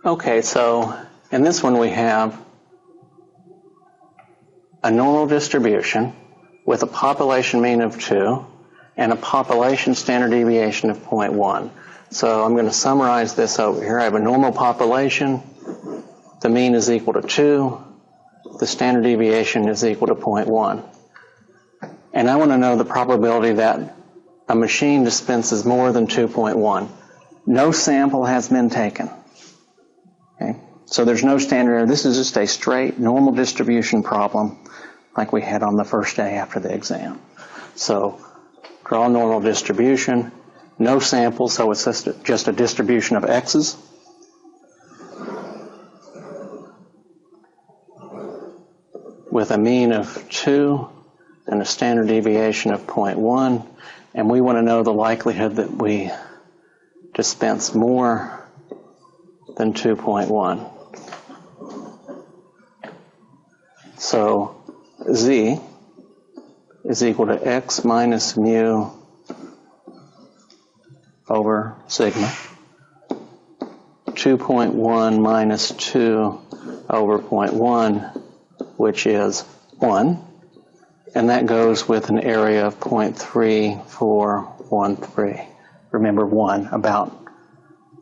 Okay, so in this one we have a normal distribution with a population mean of 2 and a population standard deviation of 0.1. So I'm going to summarize this over here. I have a normal population. The mean is equal to 2. The standard deviation is equal to 0.1. And I want to know the probability that a machine dispenses more than 2.1. No sample has been taken. Okay? So there's no standard error. This is just a straight normal distribution problem like we had on the first day after the exam. So draw a normal distribution. No sample, so it's just a distribution of x's. With a mean of 2 and a standard deviation of 0.1. And we want to know the likelihood that we dispense more than 2.1. So z is equal to x minus mu over sigma. 2.1 minus 2 over 0.1, which is 1. And that goes with an area of 0.3413. Remember 1, about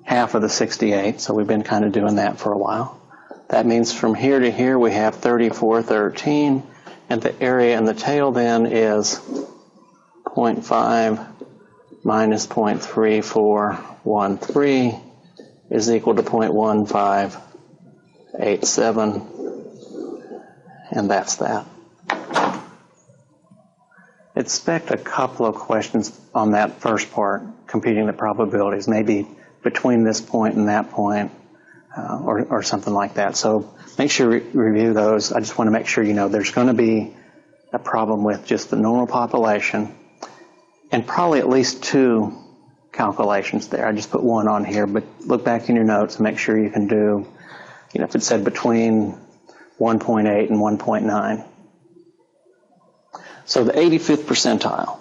half of the 68, so we've been kind of doing that for a while. That means from here to here we have 3413, and the area in the tail then is 0.5 minus 0.3413 is equal to 0.1587, and that's that. Expect a couple of questions on that first part, computing the probabilities, maybe between this point and that point, or something like that. So make sure you review those. I just want to make sure you know there's going to be a problem with just the normal population, and probably at least 2 calculations there. I just put 1 on here, but look back in your notes and make sure you can do, if it said between 1.8 and 1.9. So the 85th percentile.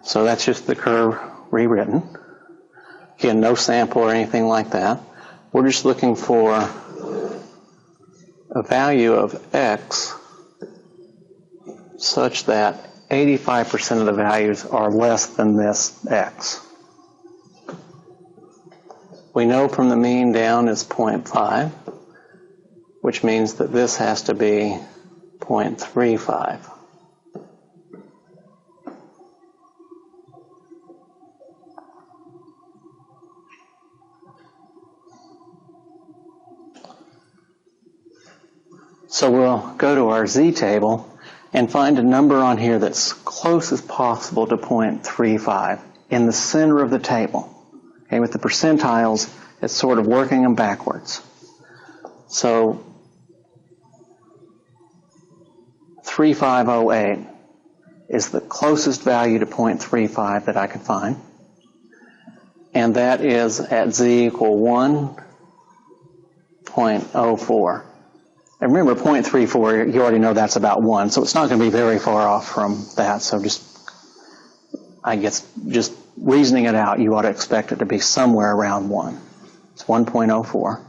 So that's just the curve rewritten. Again, no sample or anything like that. We're just looking for a value of x such that 85% of the values are less than this x. We know from the mean down is 0.5, which means that this has to be 0.35. So we'll go to our z table and find a number on here that's close as possible to 0.35 in the center of the table. Okay, with the percentiles, it's sort of working them backwards. So 3508 is the closest value to 0.35 that I can find. And that is at z equal 1.04. And remember, 0.34, you already know that's about 1, so it's not going to be very far off from that. So I guess, just reasoning it out, you ought to expect it to be somewhere around 1. It's 1.04.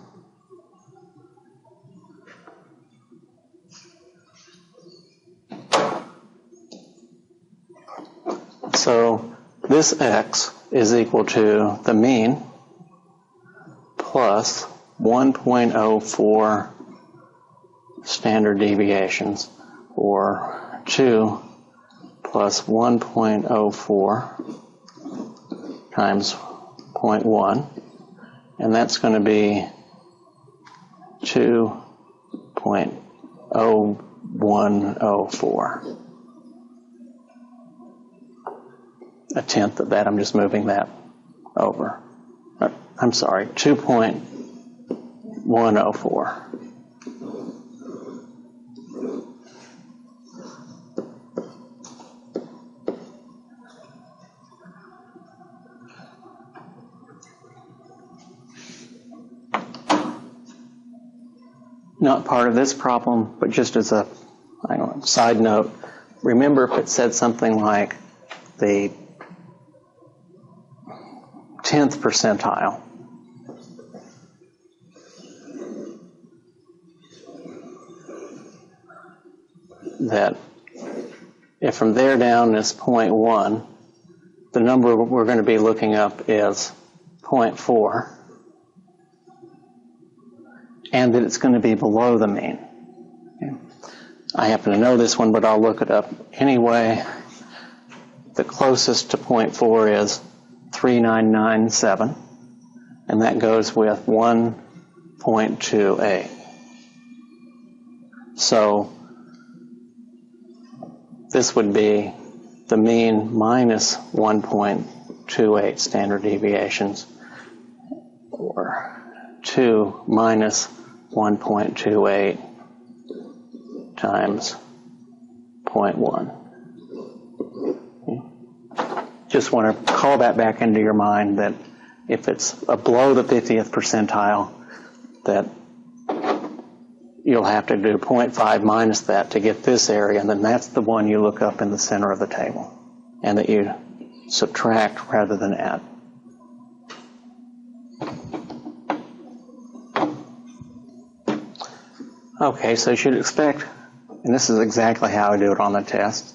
So this x is equal to the mean plus 1.04 standard deviations, or 2 plus 1.04 times 0.1, and that's going to be 2.0104. A tenth of that, I'm just moving that over. I'm sorry, 2.104. not part of this problem, but just as a side note, remember if it said something like the 10th percentile, that if from there down is 0.1, the number we're going to be looking up is 0.4, and that it's going to be below the mean. Okay. I happen to know this one, but I'll look it up anyway. The closest to 0.4 is 3997, and that goes with 1.28. So this would be the mean minus 1.28 standard deviations, or 2 minus 1.28 times 0.1. Just want to call that back into your mind that if it's below the 50th percentile, that you'll have to do 0.5 minus that to get this area, and then that's the one you look up in the center of the table, and that you subtract rather than add. Okay, so you should expect, and this is exactly how I do it on the test,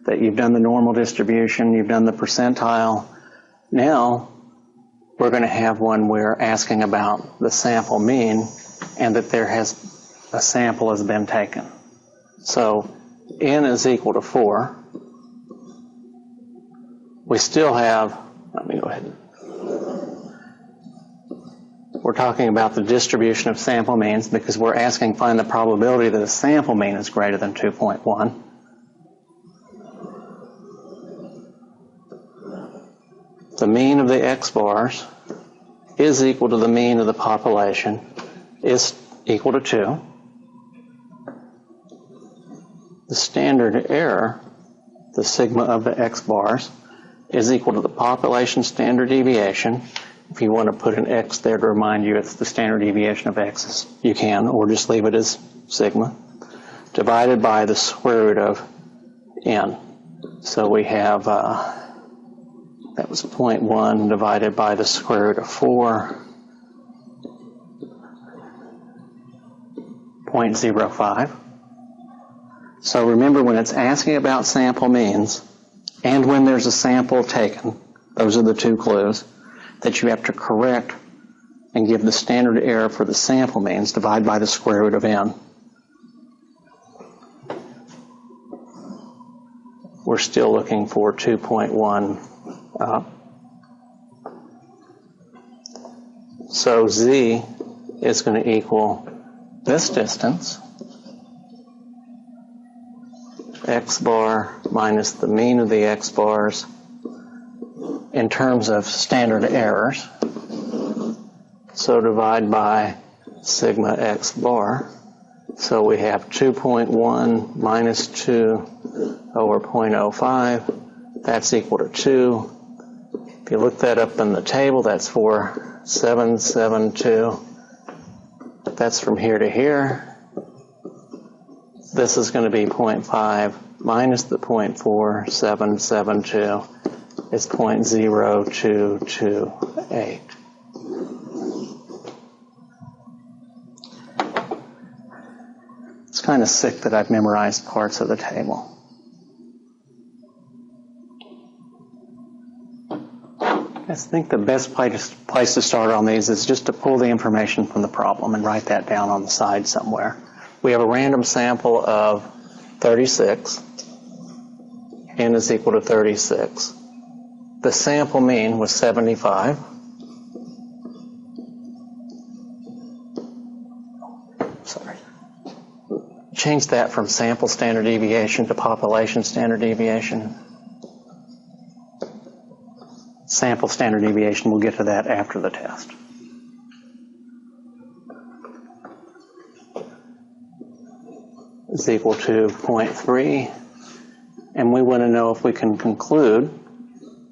that you've done the normal distribution, you've done the percentile. Now we're going to have one where asking about the sample mean and that a sample has been taken. So n is equal to 4. We still have, let me go ahead. We're talking about the distribution of sample means because we're asking find the probability that a sample mean is greater than 2.1. The mean of the x bars is equal to the mean of the population is equal to 2. The standard error, the sigma of the x bars, is equal to the population standard deviation. If you want to put an x there to remind you it's the standard deviation of x, you can, or just leave it as sigma, divided by the square root of n. So we have, that was 0.1 divided by the square root of 4, 0.05. So remember, when it's asking about sample means, and when there's a sample taken, those are the two clues, that you have to correct and give the standard error for the sample means, divide by the square root of n. We're still looking for 2.1 up. So z is going to equal this distance, x bar minus the mean of the x bars in terms of standard errors. So divide by sigma x bar. So we have 2.1 minus 2 over 0.05. That's equal to 2. If you look that up in the table, that's 4772. That's from here to here. This is going to be 0.5 minus the 0.4772 is 0.0228. It's kind of sick that I've memorized parts of the table. I think the best place to start on these is just to pull the information from the problem and write that down on the side somewhere. We have a random sample of 36. N is equal to 36. The sample mean was 75. Sorry. Change that from sample standard deviation to population standard deviation. Sample standard deviation, we'll get to that after the test. Is equal to 0.3, and we want to know if we can conclude,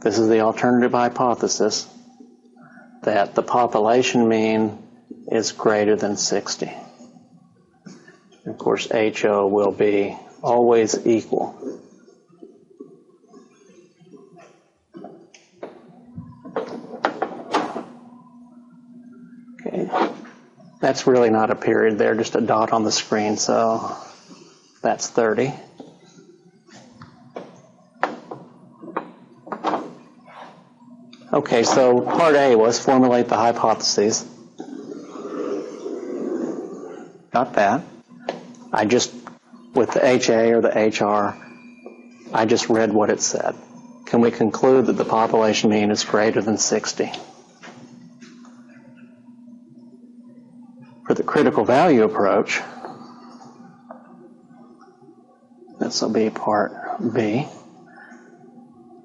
this is the alternative hypothesis, that the population mean is greater than 60. Of course, HO will be always equal. Okay, that's really not a period there, just a dot on the screen, so that's 30. Okay, so part A was formulate the hypotheses. Got that. I just, with the HA or the HR, I just read what it said. Can we conclude that the population mean is greater than 60? For the critical value approach, this will be part B,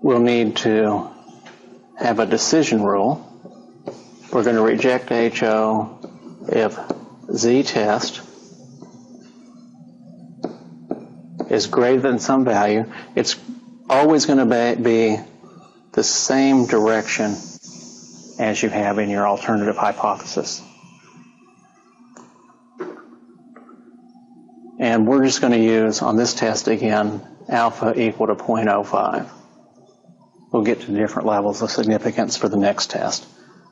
we'll need to have a decision rule. We're going to reject HO if z-test is greater than some value. It's always going to be the same direction as you have in your alternative hypothesis. And we're just going to use, on this test again, alpha equal to 0.05. We'll get to different levels of significance for the next test.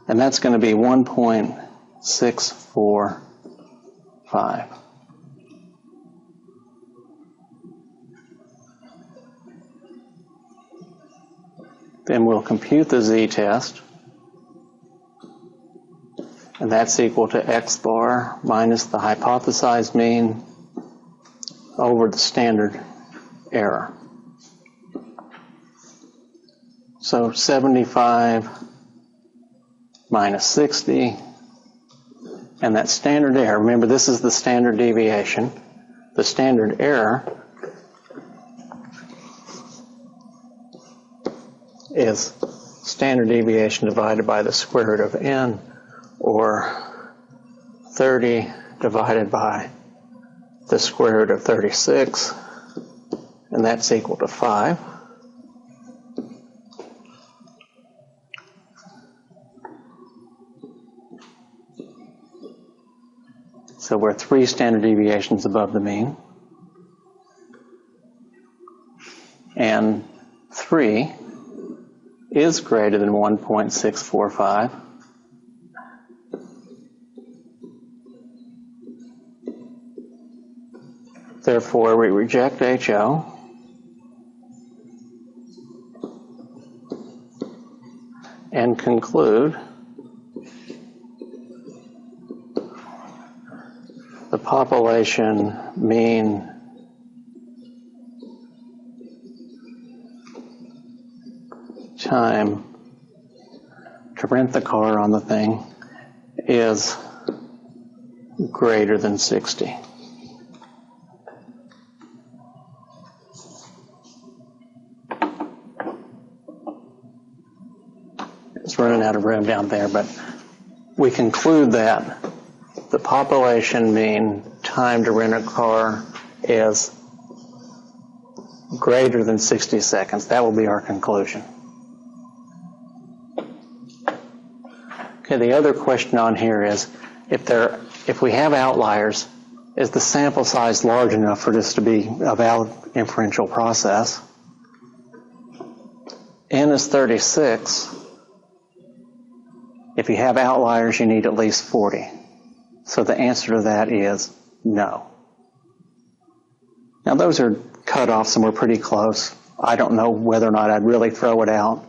And that's going to be 1.645. Then we'll compute the z-test, and that's equal to x bar minus the hypothesized mean over the standard error. So 75 minus 60, and that standard error, remember this is the standard deviation, the standard error is standard deviation divided by the square root of n, or 30 divided by the square root of 36, and that's equal to 5. So we're 3 standard deviations above the mean. And 3 is greater than 1.645. Therefore, we reject HO and conclude the population mean time to rent the car on the thing is greater than 60. It's running out of room down there, but we conclude that the population mean time to rent a car is greater than 60 seconds. That will be our conclusion. Okay, the other question on here is, if we have outliers, is the sample size large enough for this to be a valid inferential process? N is 36. If you have outliers, you need at least 40. So the answer to that is no. Now those are cutoffs and we're pretty close. I don't know whether or not I'd really throw it out.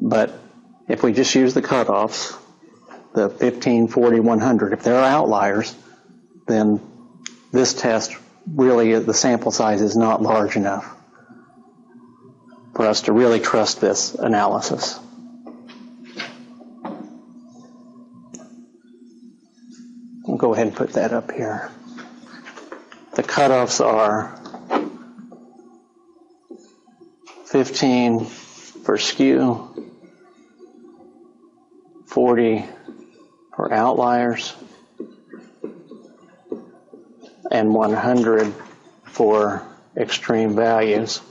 But if we just use the cutoffs, the 15, 40, 100, if there are outliers, then this test really, the sample size is not large enough for us to really trust this analysis. I'll go ahead and put that up here. The cutoffs are 15 for skew, 40 for outliers, and 100 for extreme values.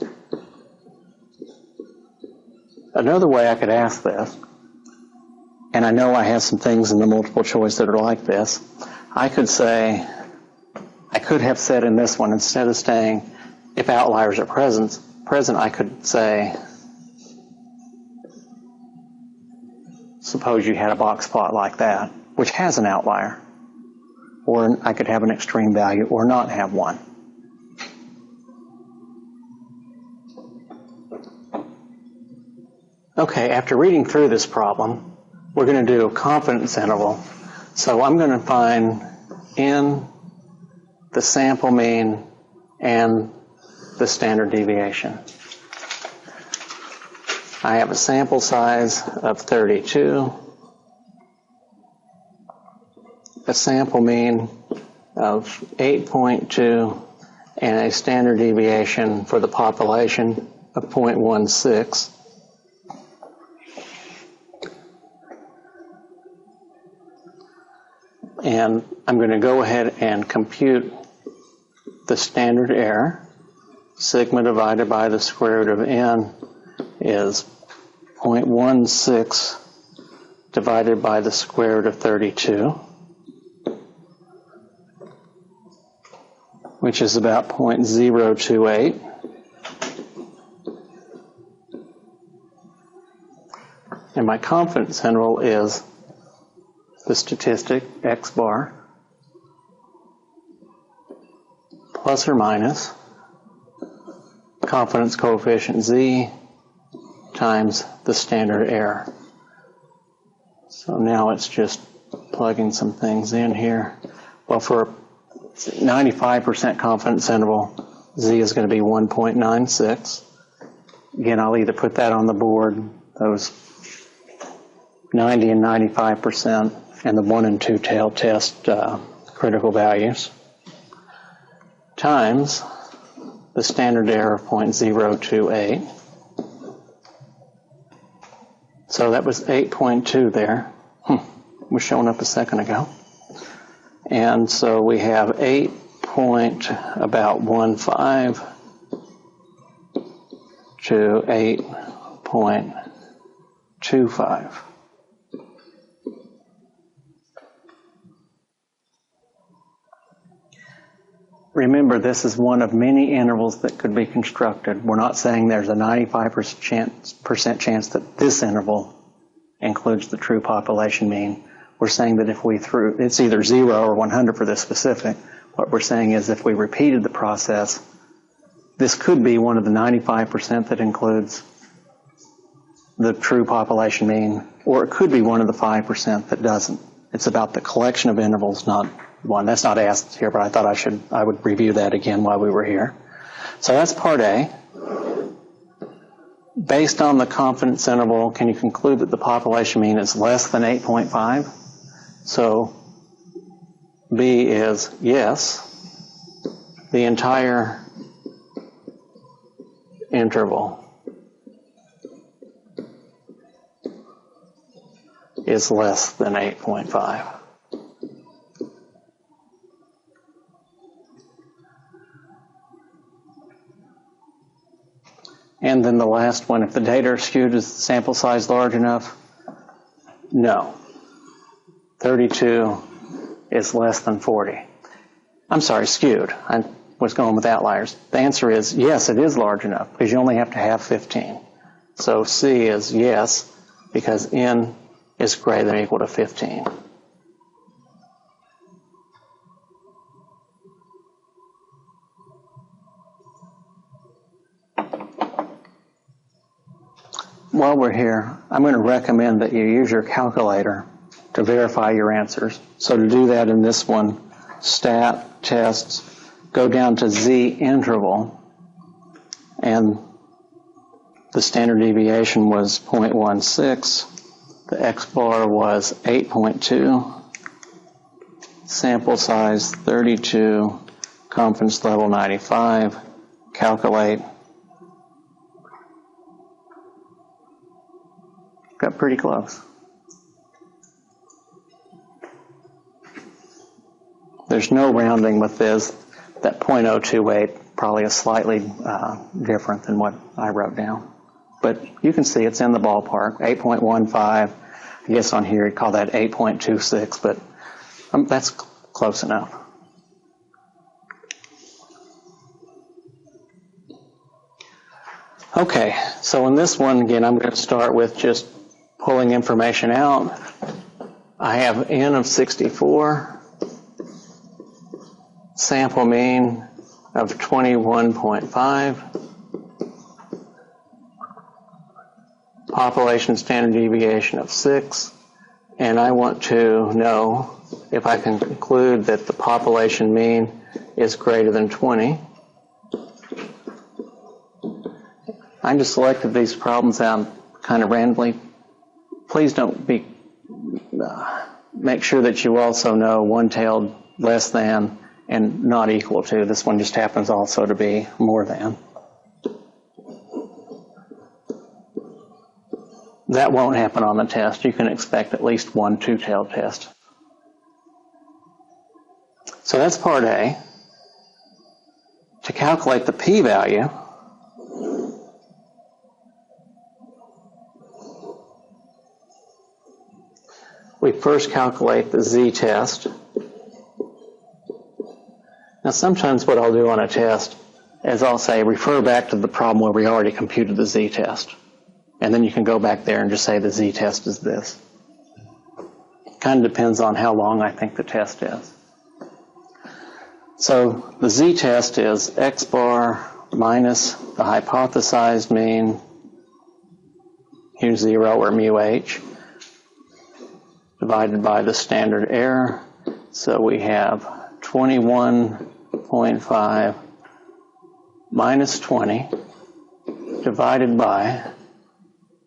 Another way I could ask this, and I know I have some things in the multiple choice that are like this, I could say, I could have said in this one, instead of saying if outliers are present, I could say, suppose you had a box plot like that, which has an outlier. Or I could have an extreme value or not have one. Okay, after reading through this problem, we're going to do a confidence interval. So I'm going to find in the sample mean and the standard deviation. I have a sample size of 32, a sample mean of 8.2, and a standard deviation for the population of 0.16. And I'm going to go ahead and compute the standard error. Sigma divided by the square root of n is 0.16 divided by the square root of 32, which is about 0.028. And my confidence interval is the statistic x bar plus or minus confidence coefficient z times the standard error. So now it's just plugging some things in here. Well, for 95% confidence interval, z is going to be 1.96. Again, I'll either put that on the board, those 90 and 95%, and the 1 and 2 tail test critical values, times the standard error of 0.028. So that was 8.2 there. Was showing up a second ago. And so we have 8.15 to 8.25. Remember, this is one of many intervals that could be constructed. We're not saying there's a 95% chance that this interval includes the true population mean. We're saying that if we threw, it's either 0 or 100 for this specific. What we're saying is if we repeated the process, this could be one of the 95% that includes the true population mean, or it could be one of the 5% that doesn't. It's about the collection of intervals, not one. That's not asked here, but I thought I would review that again while we were here. So that's part A. Based on the confidence interval, can you conclude that the population mean is less than 8.5? So B is yes. The entire interval is less than 8.5. And then the last one, if the data are skewed, is the sample size large enough? No. 32 is less than 40. I'm sorry, skewed. I was going with outliers. The answer is yes, it is large enough because you only have to have 15. So C is yes because n is greater than or equal to 15. While we're here, I'm going to recommend that you use your calculator to verify your answers. So to do that in this one, stat, tests, go down to Z interval, and the standard deviation was 0.16, the X bar was 8.2, sample size 32, confidence level 95, calculate. Got pretty close. There's no rounding with this. That 0.028 probably is slightly different than what I wrote down. But you can see it's in the ballpark. 8.15. I guess on here you'd call that 8.26, but that's Close enough. Okay, so in this one, again, I'm going to start with just pulling information out. I have n of 64, sample mean of 21.5, population standard deviation of 6, and I want to know if I can conclude that the population mean is greater than 20. I just selected these problems out kind of randomly. Please don't be, make sure that you also know one-tailed less than and not equal to. This one just happens also to be more than. That won't happen on the test. You can expect at least one two-tailed test. So that's part A. To calculate the p-value, we first calculate the z-test. Now sometimes what I'll do on a test is I'll say refer back to the problem where we already computed the z-test. And then you can go back there and just say the z-test is this. Kind of depends on how long I think the test is. So the z-test is x bar minus the hypothesized mean mu0 or mu h divided by the standard error. So we have 21.5 minus 20 divided by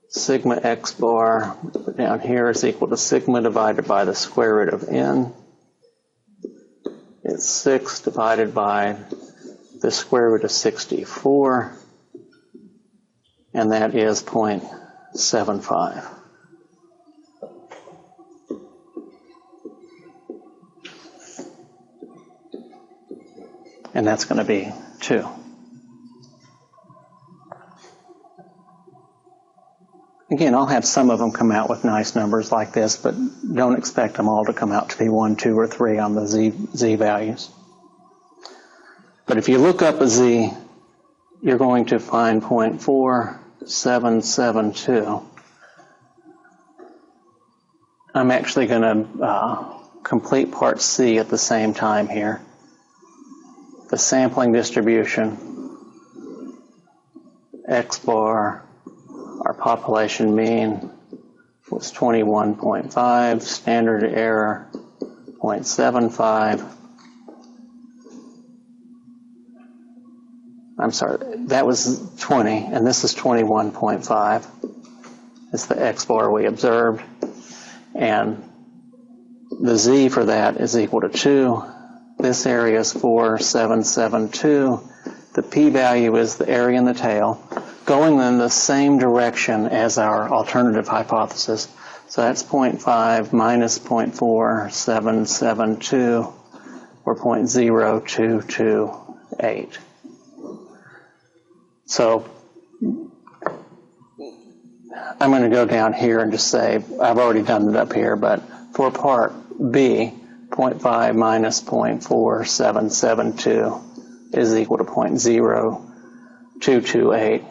sigma x bar down here is equal to sigma divided by the square root of n. It's 6 divided by the square root of 64, and that is 0.75. And that's going to be 2. Again, I'll have some of them come out with nice numbers like this, but don't expect them all to come out to be 1, 2, or 3 on the z values. But if you look up a z, you're going to find 0.4772. I'm actually going to complete part C at the same time here. The sampling distribution, x bar, our population mean was 21.5, standard error 0.75. I'm sorry, that was 20, and this is 21.5. It's the x bar we observed. And the z for that is equal to 2. This area is 4772. The p-value is the area in the tail, going in the same direction as our alternative hypothesis. So that's 0.5 minus 0.4772, or 0.0228. So I'm going to go down here and just say, I've already done it up here, but for part B, 0.5 minus 0.4772 is equal to 0.0228.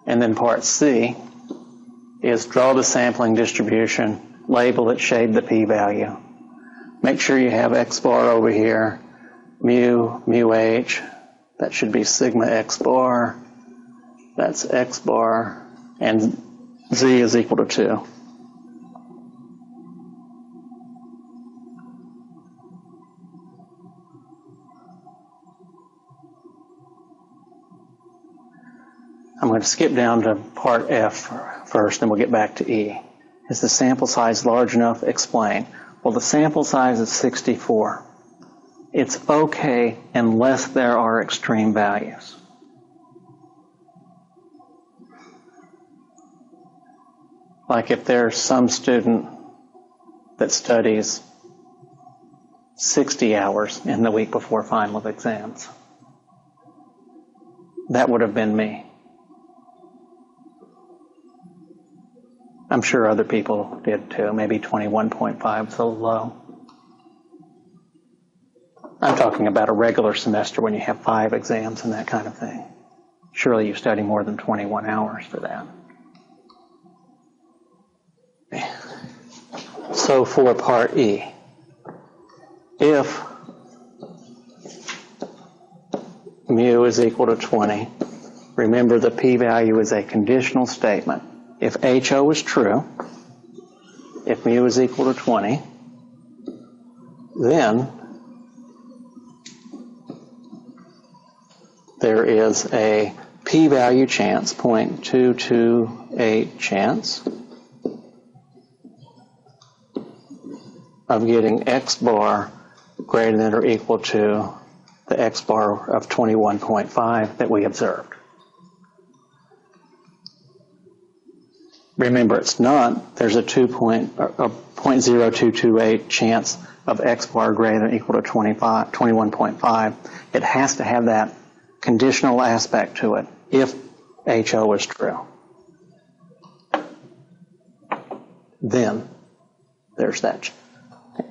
And then part C is draw the sampling distribution, label it, shade the p-value. Make sure you have x bar over here, mu, mu h, that should be sigma x bar, that's x bar, and z is equal to 2. I'm going to skip down to part F first, and we'll get back to E. Is the sample size large enough? Explain. Well, the sample size is 64. It's okay unless there are extreme values. Like if there's some student that studies 60 hours in the week before final exams. That would have been me. I'm sure other people did too. Maybe 21.5 is a little low. I'm talking about a regular semester when you have 5 exams and that kind of thing. Surely you study more than 21 hours for that. So for part E, if mu is equal to 20, remember the p-value is a conditional statement. If HO is true, if mu is equal to 20, then there is a p-value chance, 0.228 chance of getting x bar greater than or equal to the x bar of 21.5 that we observed. Remember, it's not, there's a 0.0228 chance of x bar greater than or equal to 21.5. It has to have that conditional aspect to it if HO is true. Then there's that.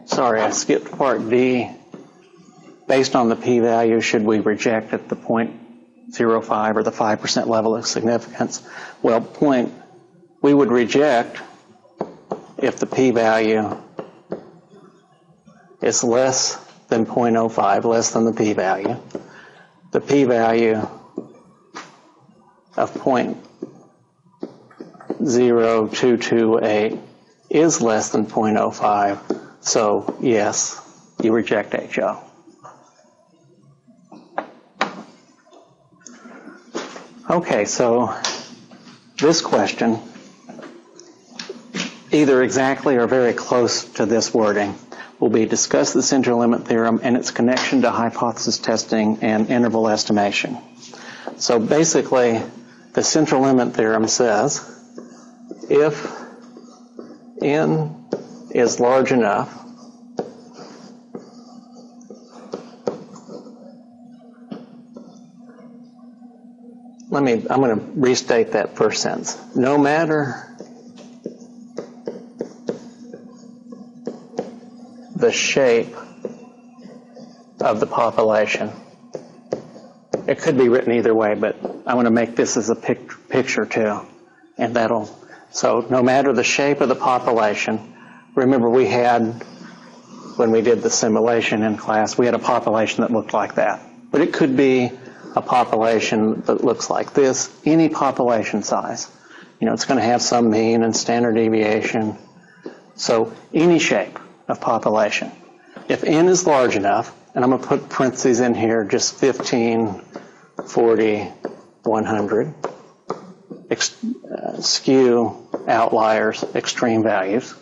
Sorry, I skipped part D. Based on the p-value, should we reject at the 0.05 or the 5% level of significance? Well, we would reject if the p-value is less than 0.05, less than the p-value. The p-value of 0.0228 is less than 0.05, so yes, you reject HO. Okay, so this question, either exactly or very close to this wording, will be discuss the central limit theorem and its connection to hypothesis testing and interval estimation. So basically, the central limit theorem says if n is large enough, I'm going to restate that first sentence. No matter the shape of the population, it could be written either way, but I want to make this as a picture too, and so no matter the shape of the population, remember we had, when we did the simulation in class, we had a population that looked like that, but it could be a population that looks like this, any population size. It's going to have some mean and standard deviation. So any shape of population. If n is large enough, and I'm going to put parentheses in here, just 15, 40, 100, skew, outliers, extreme values.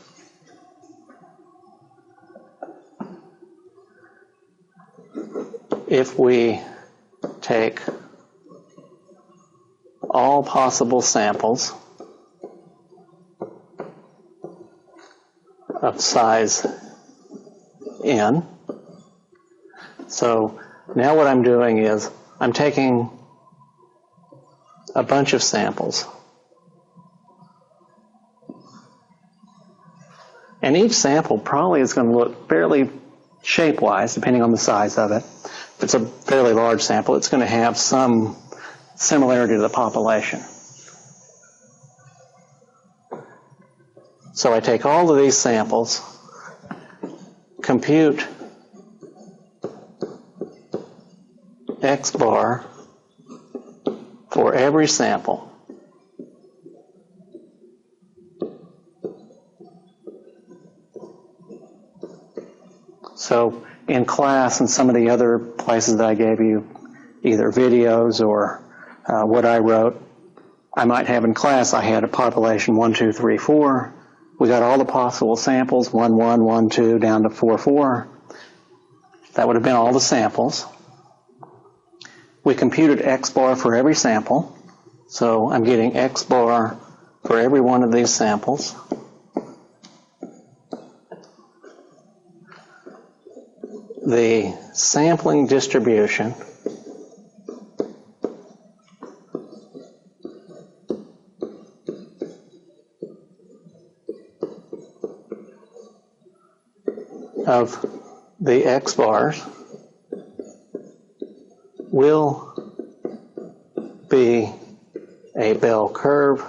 If we take all possible samples of size n. So now what I'm doing is I'm taking a bunch of samples. And each sample probably is going to look fairly shape-wise, depending on the size of it. If it's a fairly large sample, it's going to have some similarity to the population. So I take all of these samples, compute x bar for every sample. So in class and some of the other places that I gave you, either videos or what I wrote, I might have in class, I had a population 1, 2, 3, 4. We got all the possible samples, 1, 1, 1, 2, down to 4, 4. That would have been all the samples. We computed x bar for every sample. So I'm getting x bar for every one of these samples. The sampling distribution of the x bars will be a bell curve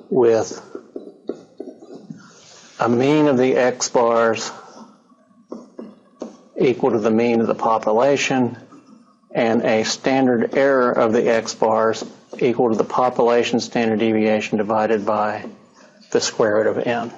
with a mean of the x bars equal to the mean of the population and a standard error of the x bars equal to the population standard deviation divided by the square root of n.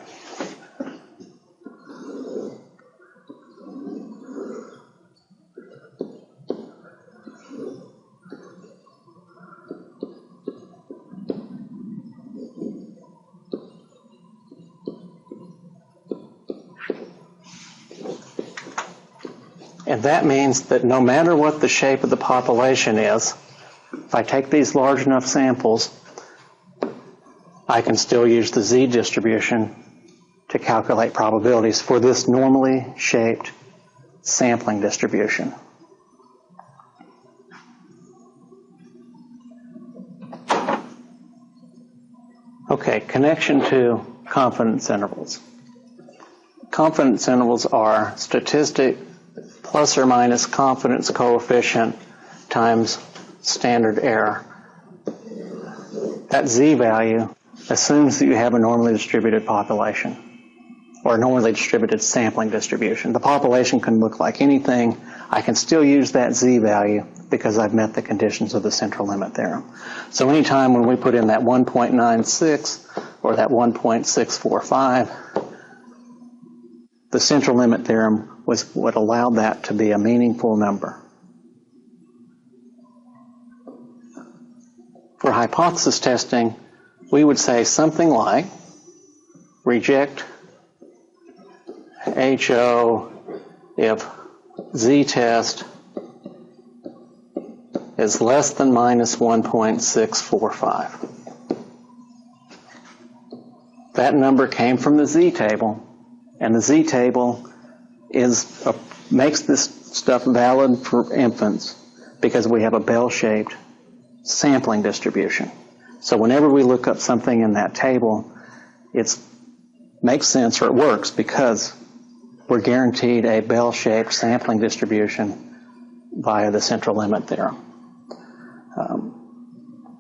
And that means that no matter what the shape of the population is, if I take these large enough samples, I can still use the z distribution to calculate probabilities for this normally shaped sampling distribution. Okay, connection to confidence intervals. Confidence intervals are statistic plus or minus confidence coefficient times standard error. That z value assumes that you have a normally distributed population or a normally distributed sampling distribution. The population can look like anything. I can still use that z value because I've met the conditions of the central limit theorem. So anytime when we put in that 1.96 or that 1.645, the central limit theorem was what allowed that to be a meaningful number. For hypothesis testing, we would say something like reject HO if z-test is less than minus 1.645. That number came from the z-table, and the z-table makes this stuff valid for infants because we have a bell-shaped sampling distribution. So whenever we look up something in that table, it makes sense or it works because we're guaranteed a bell-shaped sampling distribution via the central limit theorem.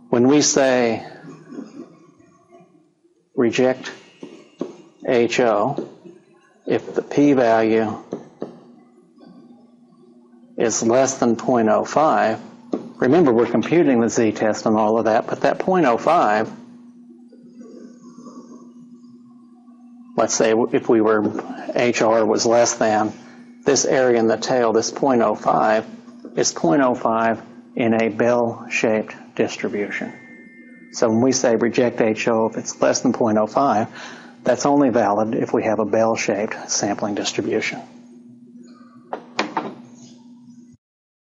When we say reject HO, if the p-value is less than 0.05, remember we're computing the z-test and all of that, but that 0.05, let's say if we were, HR was less than, this area in the tail, this 0.05, is 0.05 in a bell-shaped distribution. So when we say reject HO if it's less than 0.05, that's only valid if we have a bell-shaped sampling distribution.